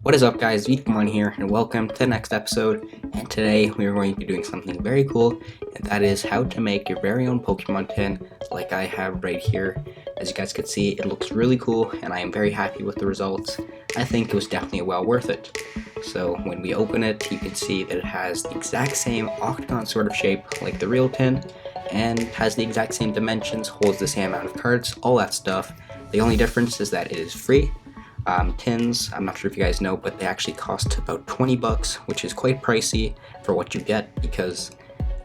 What is up, guys? Octagon here, and welcome to the next episode. And today we are going to be doing something very cool, and that is how to make your very own Pokemon tin, like I have right here. As you guys can see, it looks really cool, and I am very happy with the results. I think it was definitely well worth it. So when we open it, you can see that it has the exact same octagon sort of shape like the real tin, and has the exact same dimensions, holds the same amount of cards, all that stuff. The only difference is that it is free. Tins, I'm not sure if you guys know, but they actually cost about 20 bucks, which is quite pricey for what you get, because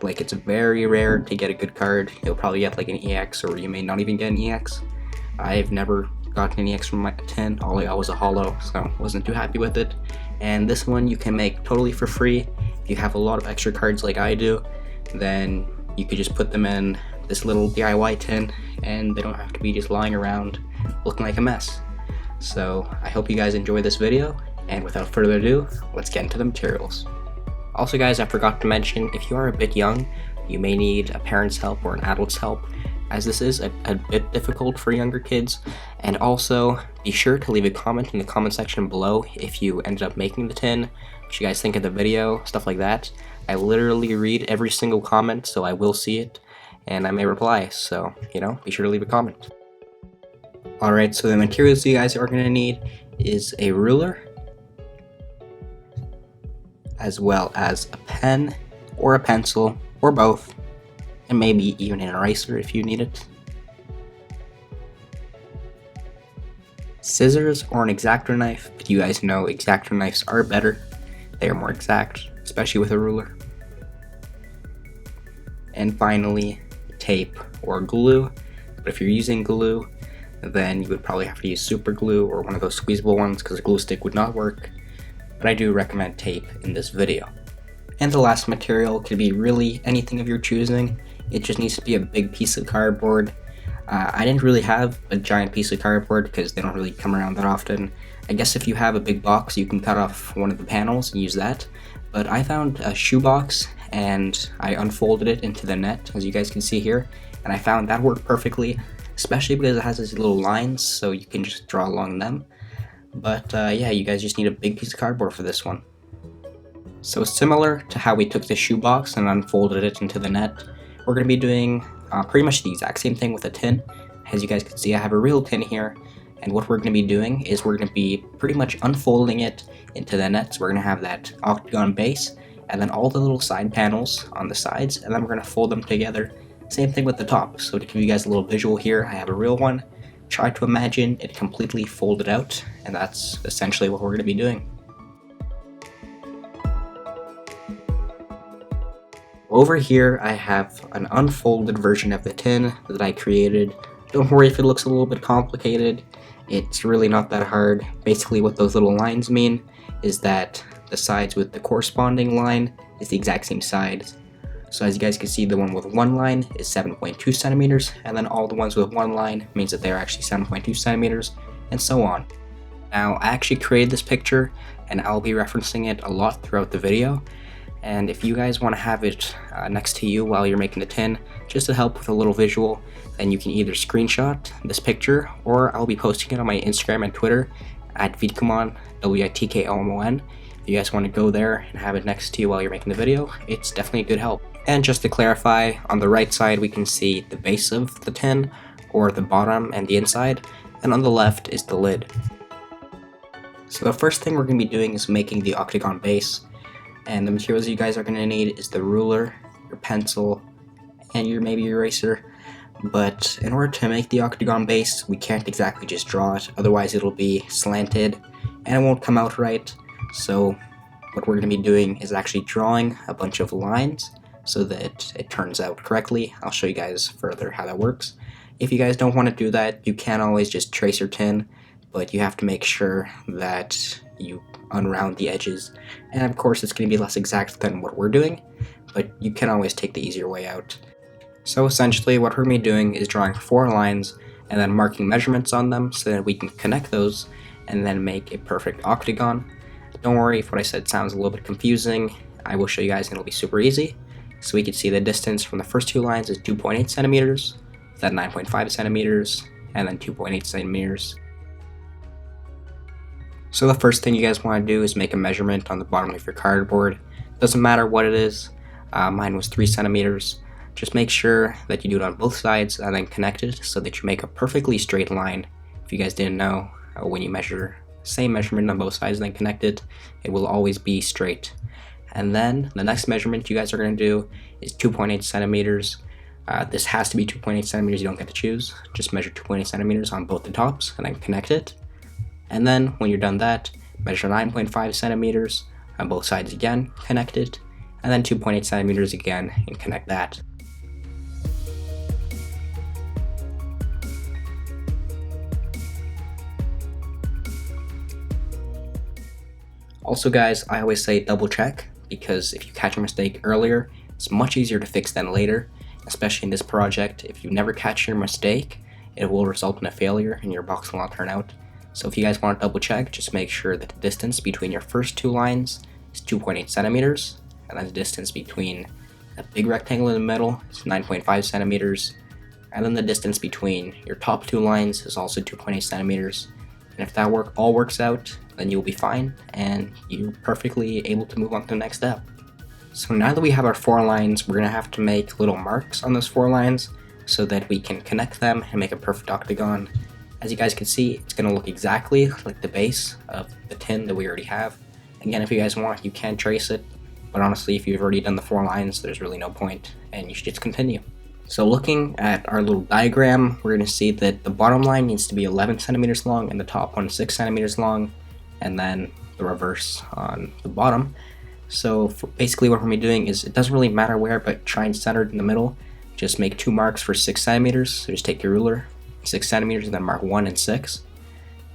like it's very rare to get a good card. You'll probably get like an EX, or you may not even get an EX. I've never gotten an EX from my tin. All I got was a holo, so wasn't too happy with it. And this one you can make totally for free. If you have a lot of extra cards like I do, then you could just put them in this little DIY tin, and they don't have to be just lying around looking like a mess. So I hope you guys enjoy this video, and without further ado, let's get into the materials. Also guys, I forgot to mention, if you are a bit young, you may need a parent's help or an adult's help, as this is a bit difficult for younger kids. And also, be sure to leave a comment in the comment section below if you ended up making the tin, what you guys think of the video, stuff like that. I literally read every single comment, so I will see it, and I may reply, so, be sure to leave a comment. Alright, so the materials you guys are going to need is a ruler, as well as a pen, or a pencil, or both, and maybe even an eraser if you need it. Scissors or an X-Acto knife, but you guys know X-Acto knives are better. They are more exact, especially with a ruler. And finally, tape or glue, but if you're using glue, then you would probably have to use super glue or one of those squeezable ones, because a glue stick would not work, but I do recommend tape in this video. And the last material could be really anything of your choosing. It just needs to be a big piece of cardboard. I didn't really have a giant piece of cardboard because they don't really come around that often. I guess if you have a big box, you can cut off one of the panels and use that, but I found a shoebox and I unfolded it into the net, as you guys can see here, and I found that worked perfectly, especially because it has these little lines, so you can just draw along them. But yeah, you guys just need a big piece of cardboard for this one. So similar to how we took the shoebox and unfolded it into the net, we're going to be doing pretty much the exact same thing with a tin. As you guys can see, I have a real tin here, and what we're going to be doing is we're going to be pretty much unfolding it into the net. So we're going to have that octagon base, and then all the little side panels on the sides, and then we're going to fold them together. Same thing with the top. So to give you guys a little visual here, I have a real one. Try to imagine it completely folded out, and that's essentially what we're going to be doing. Over here I have an unfolded version of the tin that I created. Don't worry if it looks a little bit complicated, it's really not that hard. Basically what those little lines mean is that the sides with the corresponding line is the exact same size. So as you guys can see, the one with one line is 7.2 centimeters, and then all the ones with one line means that they're actually 7.2 centimeters, and so on. Now, I actually created this picture, and I'll be referencing it a lot throughout the video, and if you guys want to have it next to you while you're making the tin, just to help with a little visual, then you can either screenshot this picture, or I'll be posting it on my Instagram and Twitter, at Vitkomon, WITKOMON. If you guys want to go there and have it next to you while you're making the video, it's definitely a good help. And just to clarify, on the right side we can see the base of the tin, or the bottom and the inside, and on the left is the lid. So the first thing we're going to be doing is making the octagon base, and the materials you guys are going to need is the ruler, your pencil, and maybe your eraser. But in order to make the octagon base, we can't exactly just draw it, otherwise it'll be slanted and it won't come out right. So what we're going to be doing is actually drawing a bunch of lines so that it turns out correctly. I'll show you guys further how that works. If you guys don't want to do that, you can always just trace your tin, but you have to make sure that you unround the edges. And of course it's going to be less exact than what we're doing, but you can always take the easier way out. So essentially what we're going to be doing is drawing 4 lines and then marking measurements on them so that we can connect those and then make a perfect octagon. Don't worry if what I said sounds a little bit confusing, I will show you guys and it'll be super easy. So we can see the distance from the first 2 lines is 2.8 centimeters, then 9.5 centimeters, and then 2.8 centimeters. So the first thing you guys want to do is make a measurement on the bottom of your cardboard. Doesn't matter what it is. Mine was 3 centimeters. Just make sure that you do it on both sides and then connect it so that you make a perfectly straight line. If you guys didn't know, when you measure same measurement on both sides and then connect it, it will always be straight. And then the next measurement you guys are going to do is 2.8 centimeters. This has to be 2.8 centimeters, you don't get to choose. Just measure 2.8 centimeters on both the tops and then connect it. And then when you're done that, measure 9.5 centimeters on both sides again, connect it, and then 2.8 centimeters again and connect that. Also guys, I always say double check, because if you catch a mistake earlier, it's much easier to fix than later, especially in this project. If you never catch your mistake, it will result in a failure and your box will not turn out. So if you guys want to double check, just make sure that the distance between your first two lines is 2.8 centimeters, and then the distance between a big rectangle in the middle is 9.5 centimeters, and then the distance between your top two lines is also 2.8 centimeters. And if that all works out, then you'll be fine, and you're perfectly able to move on to the next step. So now that we have our 4 lines, we're going to have to make little marks on those 4 lines so that we can connect them and make a perfect octagon. As you guys can see, it's going to look exactly like the base of the tin that we already have. Again, if you guys want, you can trace it, but honestly, if you've already done the 4 lines, there's really no point, and you should just continue. So looking at our little diagram, we're going to see that the bottom line needs to be 11 centimeters long and the top one 6 centimeters long, and then the reverse on the bottom. So basically what we're going to be doing is, it doesn't really matter where, but try and center it in the middle. Just make 2 marks for 6 centimeters, so just take your ruler, 6 centimeters, and then mark 1 and 6.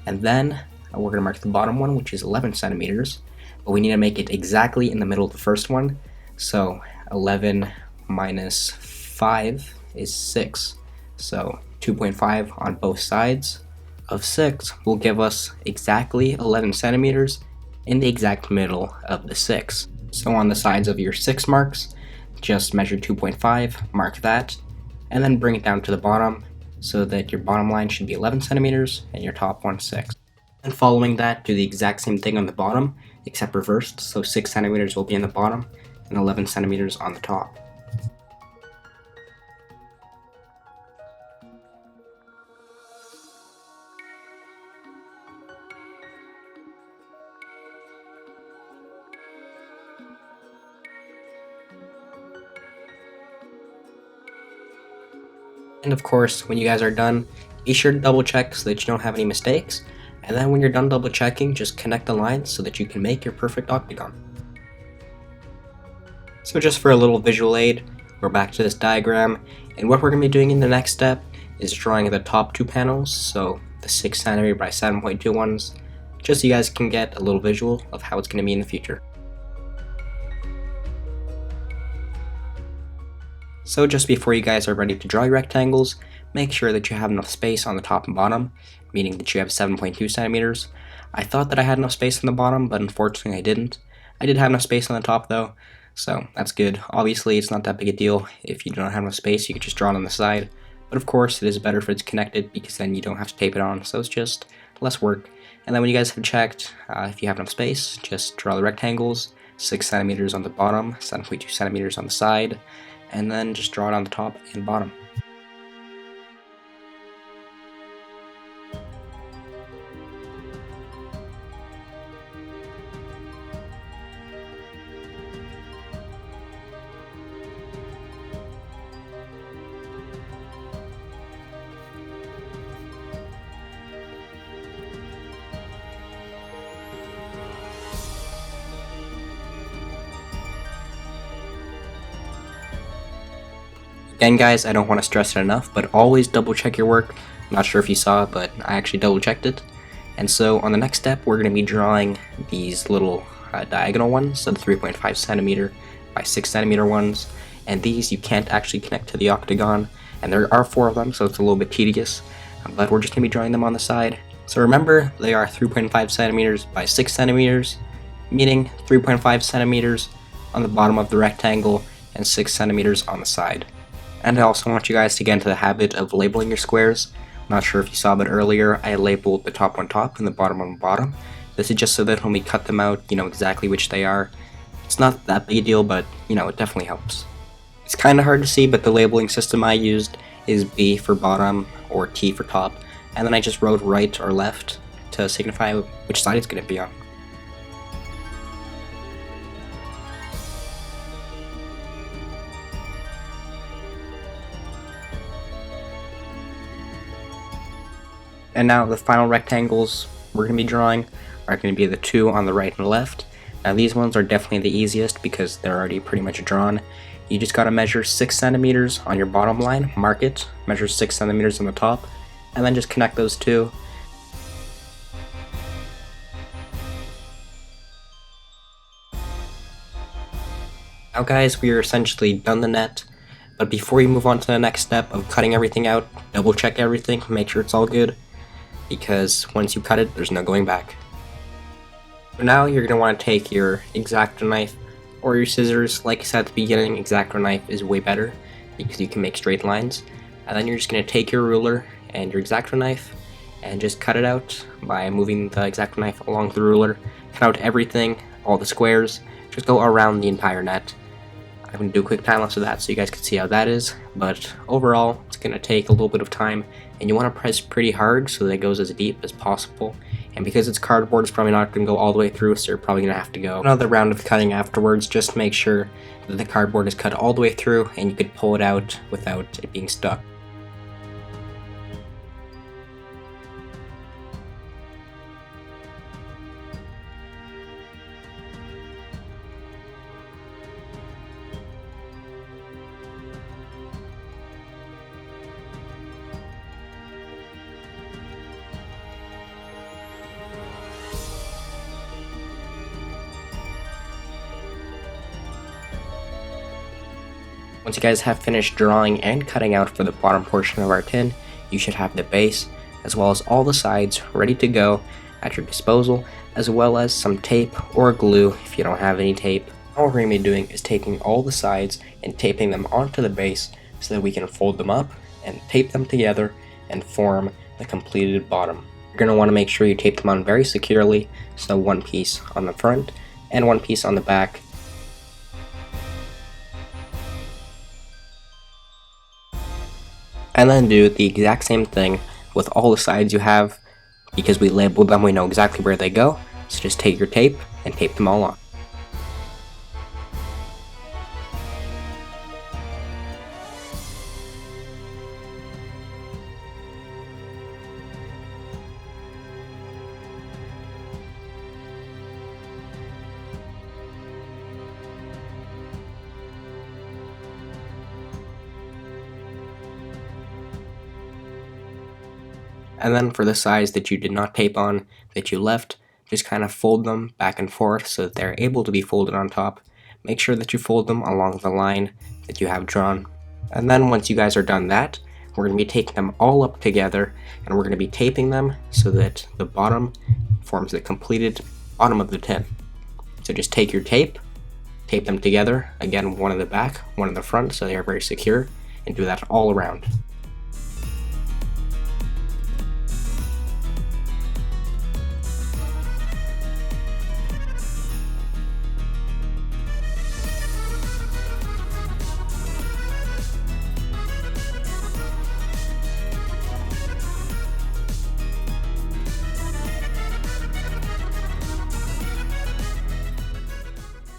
And then we're going to mark the bottom one, which is 11 centimeters, but we need to make it exactly in the middle of the first one. So 11 minus 5 is 6, so 2.5 on both sides of 6 will give us exactly 11 centimeters in the exact middle of the 6. So on the sides of your 6 marks, just measure 2.5, mark that, and then bring it down to the bottom so that your bottom line should be 11 centimeters and your top one 6. And following that, do the exact same thing on the bottom, except reversed, so 6 centimeters will be in the bottom and 11 centimeters on the top. And of course, when you guys are done, be sure to double check so that you don't have any mistakes. And then when you're done double checking, just connect the lines so that you can make your perfect octagon. So just for a little visual aid, we're back to this diagram, and what we're going to be doing in the next step is drawing the top 2 panels, so the 6 centimeter by 7.2 ones, just so you guys can get a little visual of how it's going to be in the future. So just before you guys are ready to draw your rectangles, make sure that you have enough space on the top and bottom, meaning that you have 7.2 centimeters. I thought that I had enough space on the bottom, but unfortunately I didn't. I did have enough space on the top though, so that's good. Obviously it's not that big a deal. If you don't have enough space, you could just draw it on the side. But of course it is better if it's connected, because then you don't have to tape it on, so it's just less work. And then when you guys have checked, if you have enough space, just draw the rectangles, 6 centimeters on the bottom, 7.2 centimeters on the side, and then just draw it on the top and bottom. Again guys, I don't want to stress it enough, but always double check your work. I'm not sure if you saw, but I actually double checked it. And so on the next step, we're going to be drawing these little diagonal ones, so the 3.5 centimeter by 6 centimeter ones. And these you can't actually connect to the octagon, and there are 4 of them, so it's a little bit tedious, but we're just going to be drawing them on the side. So remember, they are 3.5 centimeters by 6 centimeters, meaning 3.5 centimeters on the bottom of the rectangle and 6 centimeters on the side. And I also want you guys to get into the habit of labeling your squares. I'm not sure if you saw, but earlier I labeled the top one top and the bottom one bottom. This is just so that when we cut them out, you know exactly which they are. It's not that big a deal, but you know, it definitely helps. It's kind of hard to see, but the labeling system I used is B for bottom or T for top, and then I just wrote right or left to signify which side it's going to be on. And now the final rectangles we're going to be drawing are going to be the two on the right and left. Now these ones are definitely the easiest because they're already pretty much drawn. You just got to measure 6 centimeters on your bottom line, mark it, measure 6 centimeters on the top, and then just connect those two. Now guys, we are essentially done the net, but before you move on to the next step of cutting everything out, double check everything, make sure it's all good, because once you cut it, there's no going back. So now you're going to want to take your X-Acto knife or your scissors. Like I said at the beginning, X-Acto knife is way better because you can make straight lines. And then you're just going to take your ruler and your X-Acto knife and just cut it out by moving the X-Acto knife along the ruler. Cut out everything, all the squares, just go around the entire net. I'm going to do a quick time lapse of that so you guys can see how that is, but overall it's going to take a little bit of time, and you want to press pretty hard so that it goes as deep as possible. And because it's cardboard, it's probably not going to go all the way through, so you're probably going to have to go another round of cutting afterwards. Just make sure that the cardboard is cut all the way through and you could pull it out without it being stuck. Once you guys have finished drawing and cutting out for the bottom portion of our tin, you should have the base, as well as all the sides ready to go at your disposal, as well as some tape or glue if you don't have any tape. All we're going to be doing is taking all the sides and taping them onto the base so that we can fold them up and tape them together and form the completed bottom. You're going to want to make sure you tape them on very securely, so one piece on the front and one piece on the back. And then do the exact same thing with all the sides you have. Because we labeled them, we know exactly where they go, so just take your tape and tape them all on. And then for the sides that you did not tape on, that you left, just kind of fold them back and forth so that they're able to be folded on top. Make sure that you fold them along the line that you have drawn. And then once you guys are done that, we're going to be taking them all up together and we're going to be taping them so that the bottom forms the completed bottom of the tin. So just take your tape, tape them together, again one in the back, one in the front so they are very secure, and do that all around.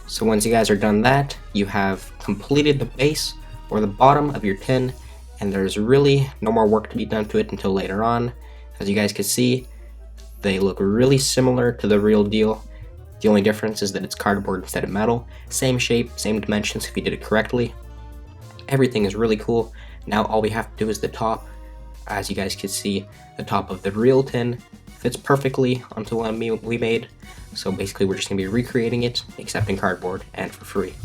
So once you guys are done that, you have completed the base or the bottom of your tin, and there's really no more work to be done to it until later on. As you guys can see, they look really similar to the real deal. The only difference is that it's cardboard instead of metal. Same shape, same dimensions if you did it correctly. Everything is really cool. Now all we have to do is the top. As you guys can see, the top of the real tin fits perfectly onto one we made. So basically we're just going to be recreating it, except in cardboard, and for free.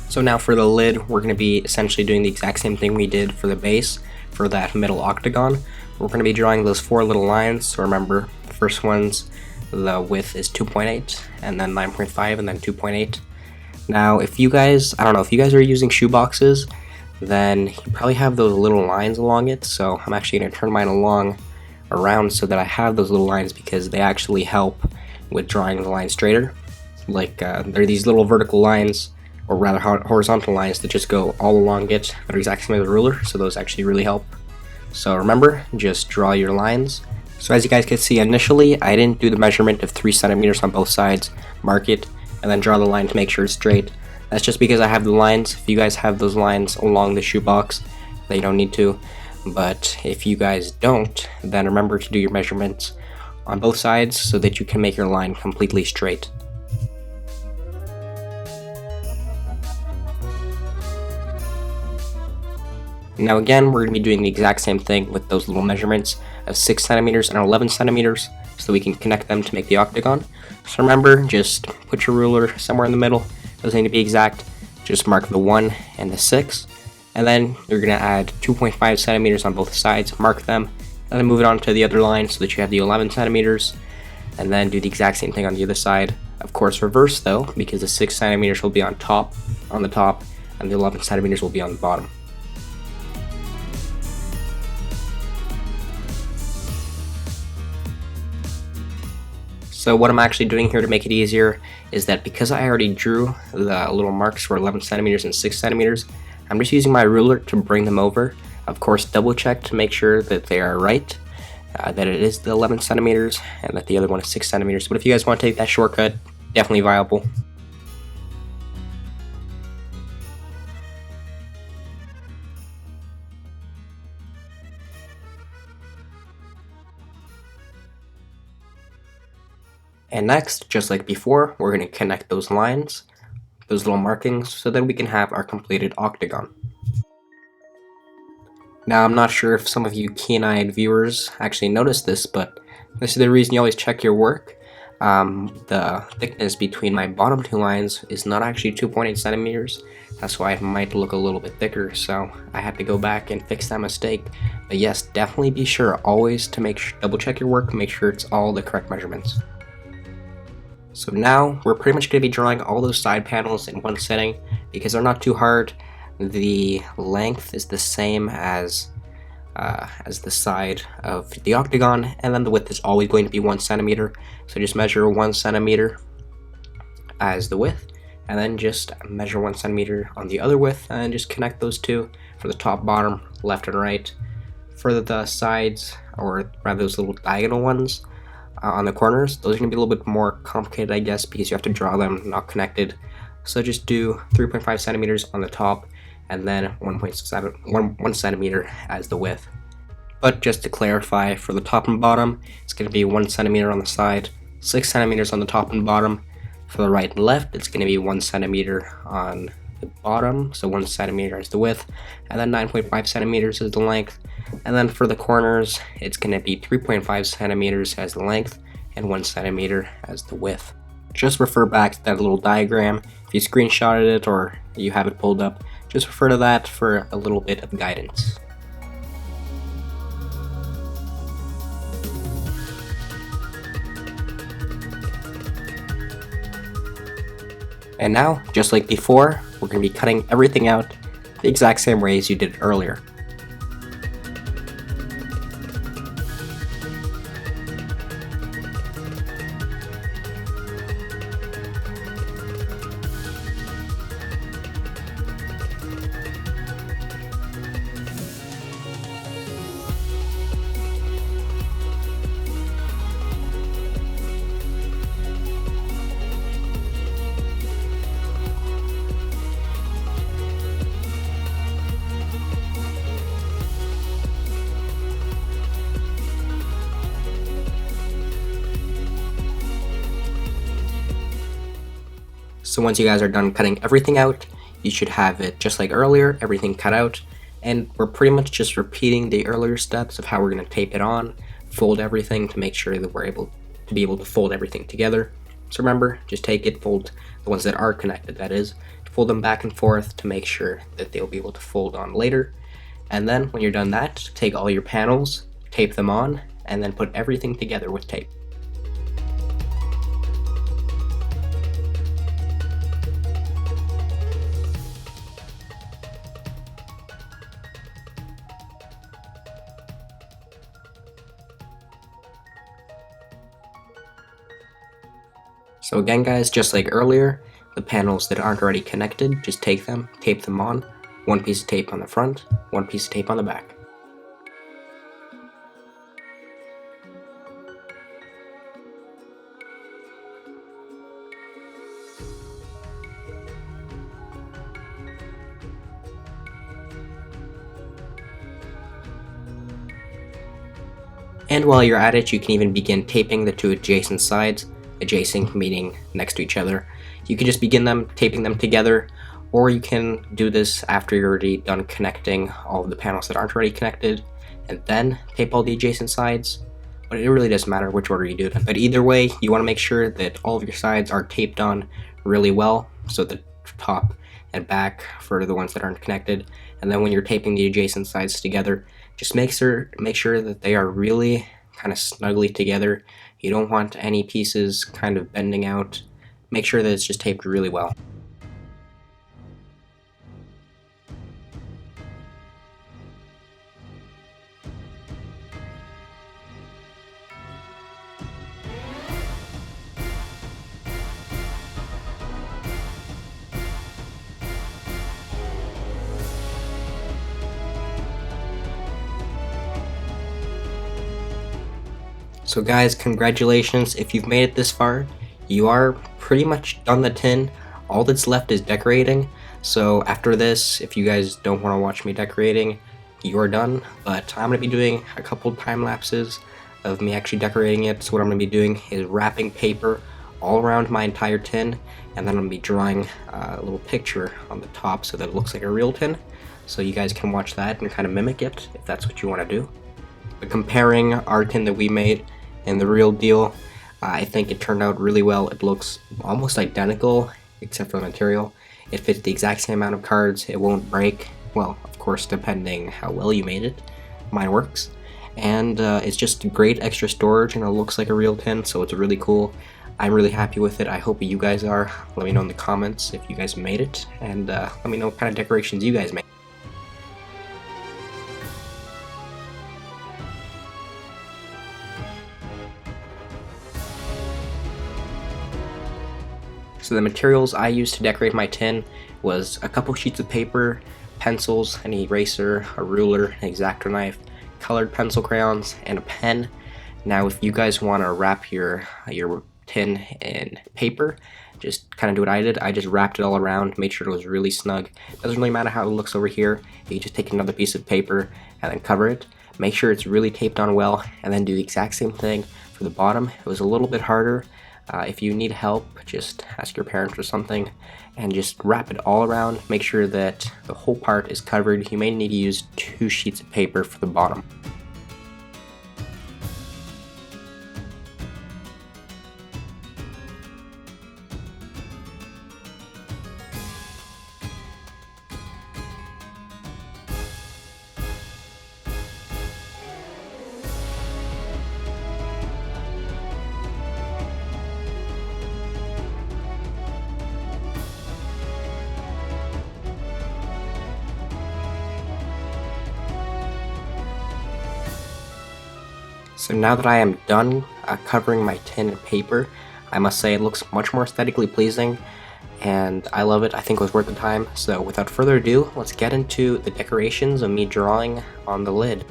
So now for the lid, we're going to be essentially doing the exact same thing we did for the base, for that middle octagon. We're going to be drawing those 4 little lines. So remember, the first one's the width is 2.8, and then 9.5, and then 2.8. Now if you guys, I don't know, if you guys are using shoe boxes, then you probably have those little lines along it, so I'm actually going to turn mine around so that I have those little lines, because they actually help with drawing the line straighter. Like there are these little vertical lines, or rather horizontal lines, that just go all along it that are exactly same as a ruler, so those actually really help. So remember, just draw your lines. So as you guys can see, initially I didn't do the measurement of 3 centimeters on both sides, mark it, and then draw the line to make sure it's straight. That's just because I have the lines. If you guys have those lines along the shoebox, then you don't need to. But if you guys don't, then remember to do your measurements on both sides so that you can make your line completely straight. Now again, we're going to be doing the exact same thing with those little measurements of 6 centimeters and 11 centimeters so we can connect them to make the octagon. So remember, just put your ruler somewhere in the middle. Doesn't need to be exact. Just mark the 1 and the 6. And then you're going to add 2.5 centimeters on both sides, mark them, and then move it on to the other line so that you have the 11 centimeters. And then do the exact same thing on the other side. Of course, reverse though, because the 6 centimeters will be on the top, and the 11 centimeters will be on the bottom. So what I'm actually doing here to make it easier is that because I already drew the little marks for 11 centimeters and 6 centimeters, I'm just using my ruler to bring them over. Of course, double check to make sure that they are right, that it is the 11 centimeters and that the other one is 6 centimeters. But if you guys want to take that shortcut, definitely viable. And next, just like before, we're going to connect those lines, those little markings, so that we can have our completed octagon. Now, I'm not sure if some of you keen-eyed viewers actually noticed this, but this is the reason you always check your work. The thickness between my bottom 2 lines is not actually 2.8 centimeters. That's why it might look a little bit thicker, so I had to go back and fix that mistake. But yes, definitely be sure always to double check your work, make sure it's all the correct measurements. So now we're pretty much going to be drawing all those side panels in one sitting because they're not too hard. The length is the same as the side of the octagon, and then the width is always going to be 1 centimeter. So just measure 1 centimeter as the width, and then just measure 1 centimeter on the other width, and just connect those two for the top, bottom, left, and right. For the sides, or rather those little diagonal ones, on the corners, those are going to be a little bit more complicated, I guess, because you have to draw them not connected. So just do 3.5 centimeters on the top, and then 1 centimeter as the width. But just to clarify, for the top and bottom, it's going to be 1 centimeter on the side, 6 centimeters on the top and bottom. For the right and left, it's going to be 1 centimeter on the bottom, so 1 centimeter as the width, and then 9.5 centimeters as the length. And then for the corners, it's going to be 3.5 centimeters as the length and 1 centimeter as the width. Just refer back to that little diagram. If you screenshotted it or you have it pulled up, just refer to that for a little bit of guidance. And now, just like before, we're going to be cutting everything out the exact same way as you did earlier. So once you guys are done cutting everything out, you should have it just like earlier, everything cut out. And we're pretty much just repeating the earlier steps of how we're going to tape it on, fold everything to make sure that we're able to fold everything together. So remember, just take it, fold the ones that are connected, that is, fold them back and forth to make sure that they'll be able to fold on later. And then when you're done that, take all your panels, tape them on, and then put everything together with tape. So again guys, just like earlier, the panels that aren't already connected, just take them, tape them on, one piece of tape on the front, one piece of tape on the back. And while you're at it, you can even begin taping the two adjacent sides, adjacent meaning next to each other. You can just begin them taping them together, or you can do this after you're already done connecting all of the panels that aren't already connected, and then tape all the adjacent sides. But it really doesn't matter which order you do it. But either way, you want to make sure that all of your sides are taped on really well, so the top and back for the ones that aren't connected. And then when you're taping the adjacent sides together, just make sure that they are really kind of snugly together. You don't want any pieces kind of bending out. Make sure that it's just taped really well. So guys, congratulations, if you've made it this far, you are pretty much done the tin. All that's left is decorating, so after this, if you guys don't want to watch me decorating, you are done, but I'm going to be doing a couple time lapses of me actually decorating it. So what I'm going to be doing is wrapping paper all around my entire tin, and then I'm going to be drawing a little picture on the top so that it looks like a real tin, so you guys can watch that and kind of mimic it if that's what you want to do. But comparing our tin that we made and the real deal, I think it turned out really well. It looks almost identical except for the material. It fits the exact same amount of cards. It won't break. Well, of course, depending how well you made it. Mine works. And it's just great extra storage, and it looks like a real tin, so it's really cool. I'm really happy with it. I hope you guys are. Let me know in the comments if you guys made it, and let me know what kind of decorations you guys made. So the materials I used to decorate my tin was a couple sheets of paper, pencils, an eraser, a ruler, an X-Acto knife, colored pencil crayons, and a pen. Now if you guys want to wrap your tin in paper, just kind of do what I did. I just wrapped it all around, made sure it was really snug. Doesn't really matter how it looks over here. You just take another piece of paper and then cover it. Make sure it's really taped on well, and then do the exact same thing for the bottom. It was a little bit harder. If you need help, just ask your parents or something, and just wrap it all around. Make sure that the whole part is covered. You may need to use 2 sheets of paper for the bottom. So now that I am done covering my tin in paper, I must say it looks much more aesthetically pleasing, and I love it. I think it was worth the time. So without further ado, let's get into the decorations of me drawing on the lid.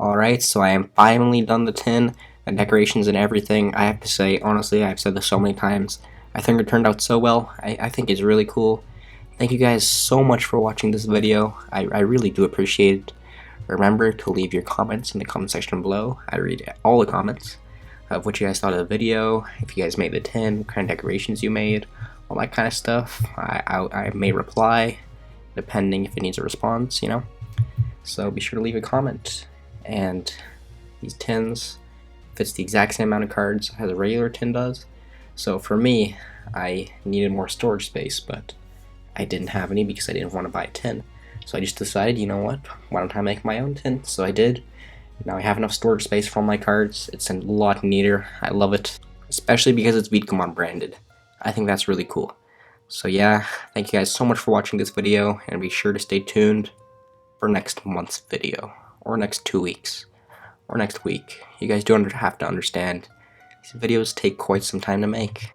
Alright, so I am finally done the tin, the decorations and everything. I have to say, honestly, I've said this so many times, I think it turned out so well. I think it's really cool. Thank you guys so much for watching this video. I really do appreciate it. Remember to leave your comments in the comment section below. I read all the comments of what you guys thought of the video, if you guys made the tin, what kind of decorations you made, all that kind of stuff. I may reply, depending if it needs a response, you know. So be sure to leave a comment. And these tins fits the exact same amount of cards as a regular tin does. So for me, I needed more storage space, but I didn't have any because I didn't want to buy a tin. So I just decided, you know what, why don't I make my own tin? So I did. Now I have enough storage space for all my cards. It's a lot neater. I love it, especially because it's Vidcomon branded. I think that's really cool. So yeah, thank you guys so much for watching this video, and be sure to stay tuned for next month's video, or next 2 weeks, or next week. You guys do have to understand, these videos take quite some time to make.